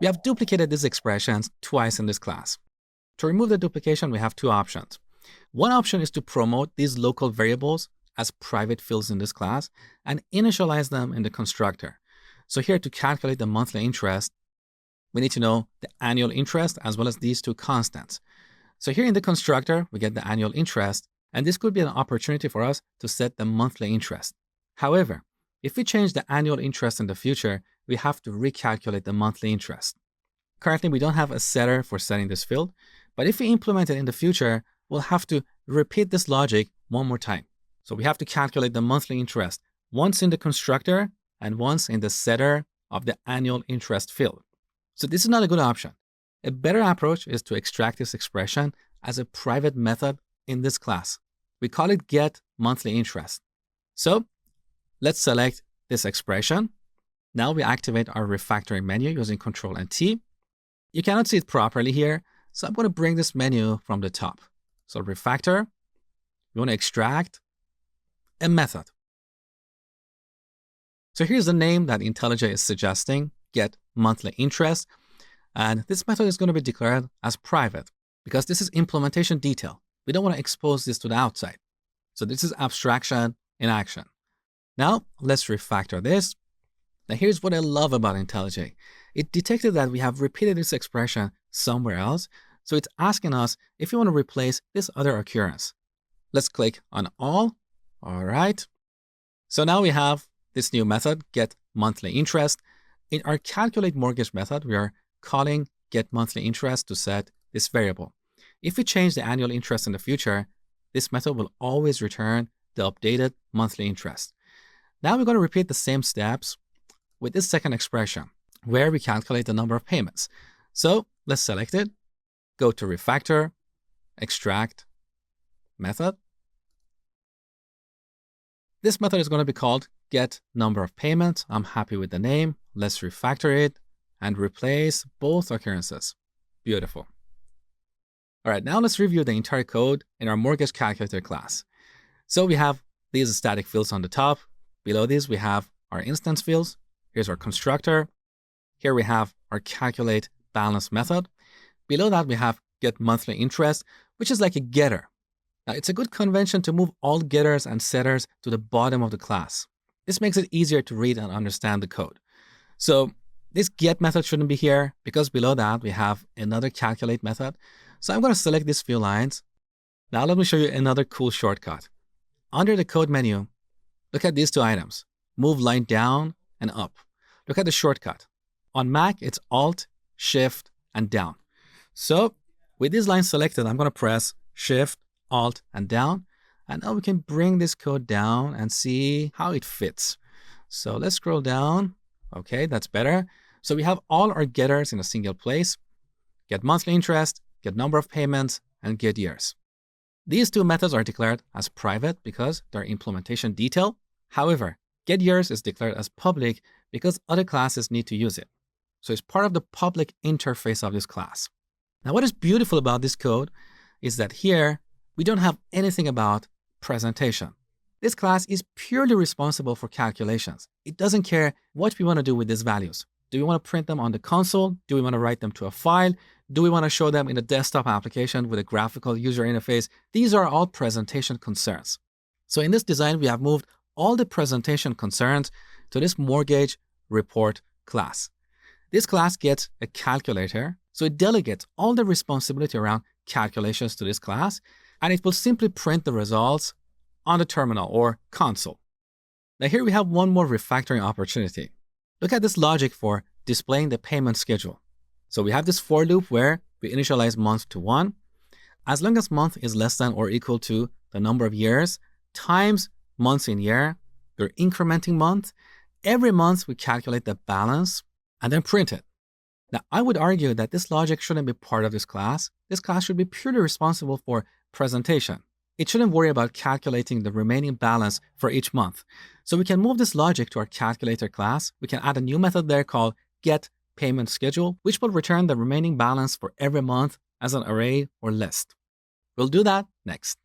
We have duplicated these expressions twice in this class. To remove the duplication, we have two options. One option is to promote these local variables as private fields in this class and initialize them in the constructor. So here, to calculate the monthly interest, we need to know the annual interest as well as these two constants. So here in the constructor, we get the annual interest, and this could be an opportunity for us to set the monthly interest. However, if we change the annual interest in the future, we have to recalculate the monthly interest. Currently, we don't have a setter for setting this field, but if we implement it in the future, we'll have to repeat this logic one more time. So we have to calculate the monthly interest once in the constructor and once in the setter of the annual interest field. So this is not a good option. A better approach is to extract this expression as a private method in this class. We call it getMonthlyInterest. So let's select this expression. Now we activate our refactoring menu using Control and T. You cannot see it properly here, so I'm going to bring this menu from the top. So refactor, we want to extract a method. So here's the name that IntelliJ is suggesting, getMonthlyInterest. And this method is going to be declared as private because this is implementation detail. We don't want to expose this to the outside. So this is abstraction in action. Now let's refactor this. Now here's what I love about IntelliJ. It detected that we have repeated this expression somewhere else. So it's asking us if we want to replace this other occurrence. Let's click on all. All right. So now we have this new method, getMonthlyInterest. In our calculate mortgage method, we are calling getMonthlyInterest to set this variable. If we change the annual interest in the future, this method will always return the updated monthly interest. Now we're going to repeat the same steps with this second expression, where we calculate the number of payments. So let's select it, go to Refactor, Extract, Method. This method is going to be called getNumberOfPayments. I'm happy with the name. Let's refactor it and replace both occurrences. Beautiful. All right, now let's review the entire code in our mortgage calculator class. So we have these static fields on the top. Below these, we have our instance fields. Here's our constructor. Here we have our calculate balance method. Below that, we have getMonthlyInterest, which is like a getter. Now, it's a good convention to move all getters and setters to the bottom of the class. This makes it easier to read and understand the code. So this get method shouldn't be here because below that, we have another calculate method. So I'm going to select these few lines. Now let me show you another cool shortcut. Under the code menu, look at these two items. Move line down and up. Look at the shortcut. On Mac, it's Alt, Shift, and down. So with these lines selected, I'm going to press Shift, Alt, and down. And now we can bring this code down and see how it fits. So let's scroll down. Okay, that's better. So we have all our getters in a single place. Get monthly interest, get number of payments, and get years. These two methods are declared as private because they're implementation detail. However, get years is declared as public because other classes need to use it. So it's part of the public interface of this class. Now, what is beautiful about this code is that here, we don't have anything about presentation. This class is purely responsible for calculations. It doesn't care what we want to do with these values. Do we want to print them on the console? Do we want to write them to a file? Do we want to show them in a desktop application with a graphical user interface? These are all presentation concerns. So in this design, we have moved all the presentation concerns to this mortgage report class. This class gets a calculator, so it delegates all the responsibility around calculations to this class, and it will simply print the results on the terminal or console. Now here we have one more refactoring opportunity. Look at this logic for displaying the payment schedule. So we have this for loop where we initialize month to 1. As long as month is less than or equal to the number of years times months in year, we're incrementing month. Every month we calculate the balance and then print it. Now I would argue that this logic shouldn't be part of this class. This class should be purely responsible for presentation. It shouldn't worry about calculating the remaining balance for each month. So we can move this logic to our calculator class. We can add a new method there called getPaymentSchedule, which will return the remaining balance for every month as an array or list. We'll do that next.